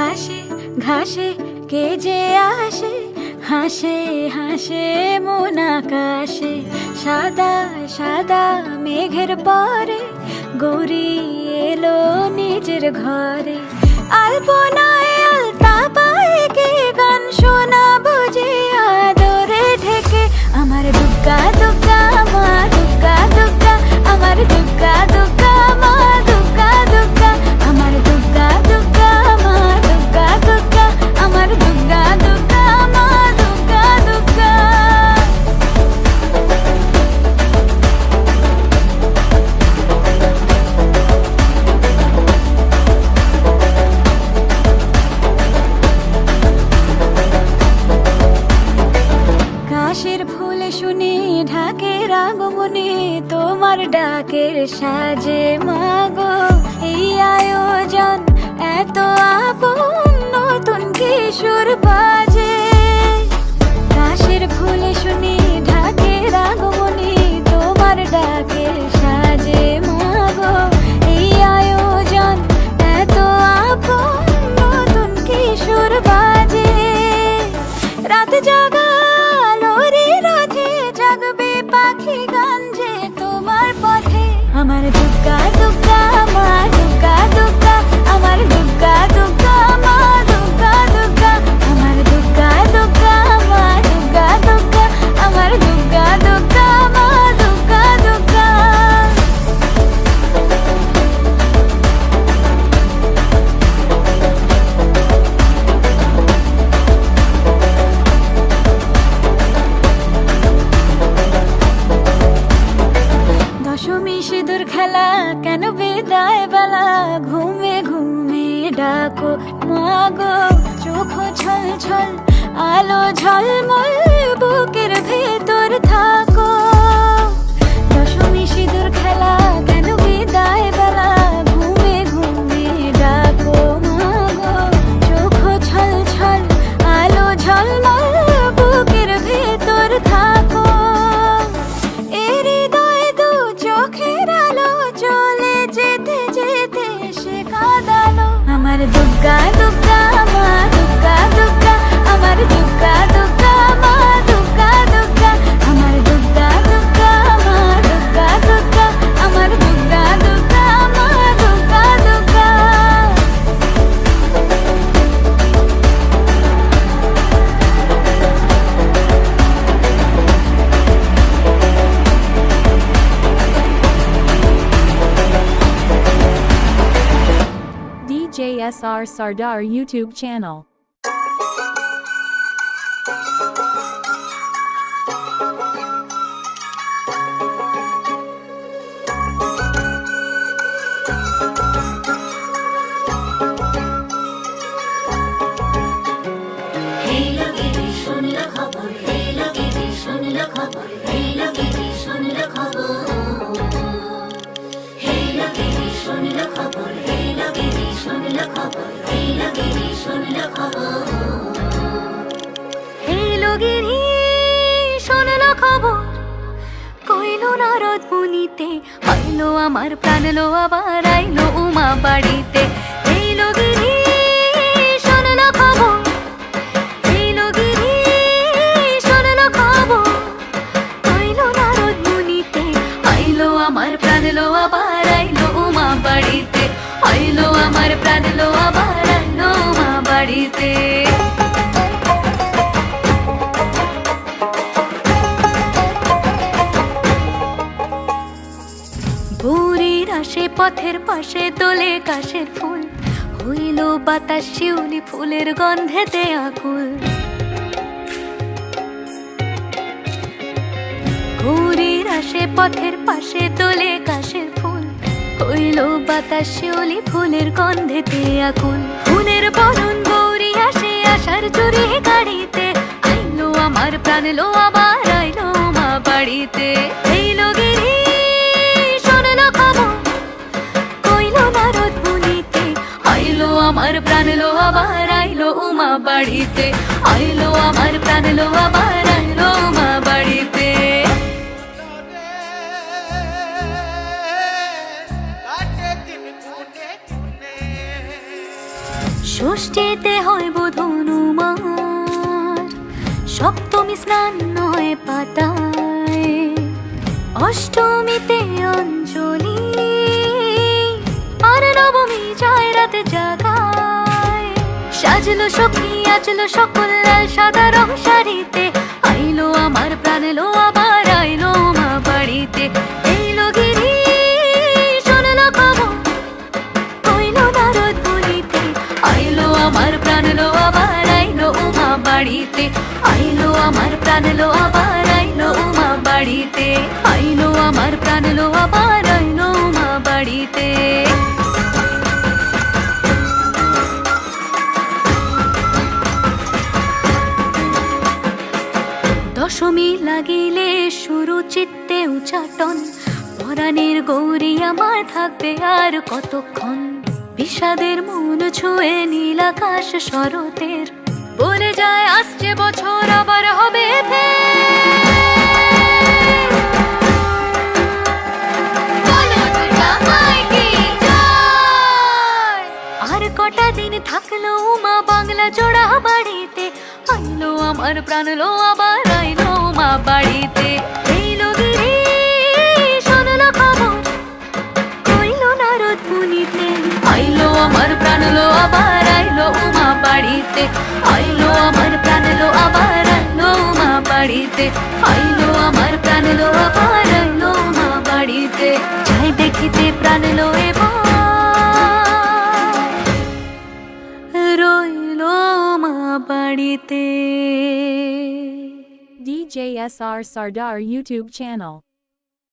ঘাসে ঘাসে কে যে আসে, হাসে হাসে মন আকাশে। সাদা সাদা মেঘের পরে গৌরী এলো নিজের ঘরে। আলপনায় আলতা পায়ে কে গান শোনাবো যে আদরে ঢেকে। আমার দুগ্গা দুগ্গা মা দুগ্গা দুগ্গা, আমার দুগ্গা দুগ্গা মা দুগ্গা দুগ্গা, আমার দুগ্গা দুগ্গা মা দুগ্গা দুগ্গা, আমার দুগ্গা দুগ্গা মা দুগ্গা দুগ্গা। কাশের ফুলে শুনি ঢাকের আগমনে, তোমার ডাকের সাজে মাগো এই আয়োজন এত আপন, নতুন কিশোর বাজে। কাশের ফুলে শুনি ঢাকের আগমনে, তোমার ডাকের সাজে মাগো এই আয়োজন এত আপন, নতুন কিশোর বাজে। রাত জাগা জাগবে পাখি গান যে তোমার পথে। আমার দুগ্গা দুগ্গা মা দুগ্গা দুগ্গা, আমার দুগ্গা দুগ্গা মা দুগ্গা দুগ্গা, আমার দুগ্গা দুগ্গা মা দুগ্গা দুগ্গা, আমার দুগ্গা দুগ্গা মা দুগ্গা দুগ্গা। দশমী সিঁদুর খেলা কেন বিদায় বেলা, ঘুমে ঘুমে ডাকো মাগো চোখ ছল ছল আলো ঝলমল বুকের ভেতর থাকো। দশমী সিঁদুর খেলা কেন বিদায় বেলা, ঘুমে ঘুমে ডাকো মাগো চোখ ছল ছল আলো ঝলমল বুকের ভেতর থাকো। আমার দুগ্গা দুগ্গা মা দুগ্গা দুগ্গা, আমার দুগ্গা দুগ্গা মা দুগ্গা দুগ্গা, আমার দুগ্গা দুগ্গা মা দুগ্গা দুগ্গা, আমার দুগ্গা দুগ্গা মা দুগ্গা দুগ্গা। DJSR Sardar YouTube channel. হইলো আমার প্রাণ লো আবার আইলো উমা বাড়িতে। এইলো গিরি শোনলো খবর, এইলো গিরি শোনলো খবর, হইলো নারদ মুনিতে। হইলো আমার প্রাণ লো আবার আইলো উমা বাড়িতে, হইলো আমার প্রাণ লো আবার আইলো উমা বাড়িতে। পথের পাশে তোলে কাশের ফুল, হইল বাতাস শিউলি ফুলের গন্ধেতে আকুল। গৌরীর আসে পথের পাশে তোলে কাশের ফুল, হইল বাতাস শিউলি ফুলের গন্ধেতে আকুল। ফুলের বরণ গৌরী আসে আশার চুরি গাড়িতে, আইলো আমার প্রাণ লো আবার আইলো মা বাড়িতে। এইলো গিরি শোনলো খবর, আইলো আমার প্রাণ লো আবার আইলো উমা বাড়িতে, আইলো আমার প্রাণ লো আবার আইলো উমা বাড়িতে। ষষ্ঠীতে হয় বোধনুমার, সপ্তমী স্নান নয় পাতায়, অষ্টমীতে অঞ্জলি, আর নবমী যায় রাতে জাগায়। সাজলো সখী আজলো সকল লাল সাদা রং শাড়িতে, আইলো আমার প্রাণ এলো আবার আইলো মা বাড়িতে। এইলো গিরি শুনলো খবর, হইলো নারদ বলিতে, আইলো আমার প্রাণ এলো আবার আইলো মা বাড়িতে। আইলো আমার প্রাণ এলো আবার আইলো মা বাড়িতে, আইলো আমার প্রাণ এলো আবার আইলো মা বাড়িতে। দশমী লাগিলে শুরু চিত্তে উচাটন, পরাণের গৌরী আমার থাকবে আর কতক্ষণ। বিষাদের মন ছুঁয়ে নীল আকাশ শরতের, বলে যায় আসছে বছর আবার হবে ফের। বলো দুর্গা মাইকে জয়। আর কটা দিন থাকলো মা বাংলা জোড়া বাড়িতে, আইলো আমার প্রাণ লো আবার আইলো মা বাড়িতে। এইলো গিরি শুনলো খবর, কইলো নারদ মুনিতে, আইলো আমার প্রাণ লো আবার আইলো মা বাড়িতে। আইলো আমার প্রাণ লো আবার আইলো মা বাড়িতে, আইলো আমার প্রাণ লো আবার আইলো মা বাড়িতে। যাই দেখিতে প্রাণ লো এবার রইলো মা বাড়িতে। DJSR Sardar YouTube channel.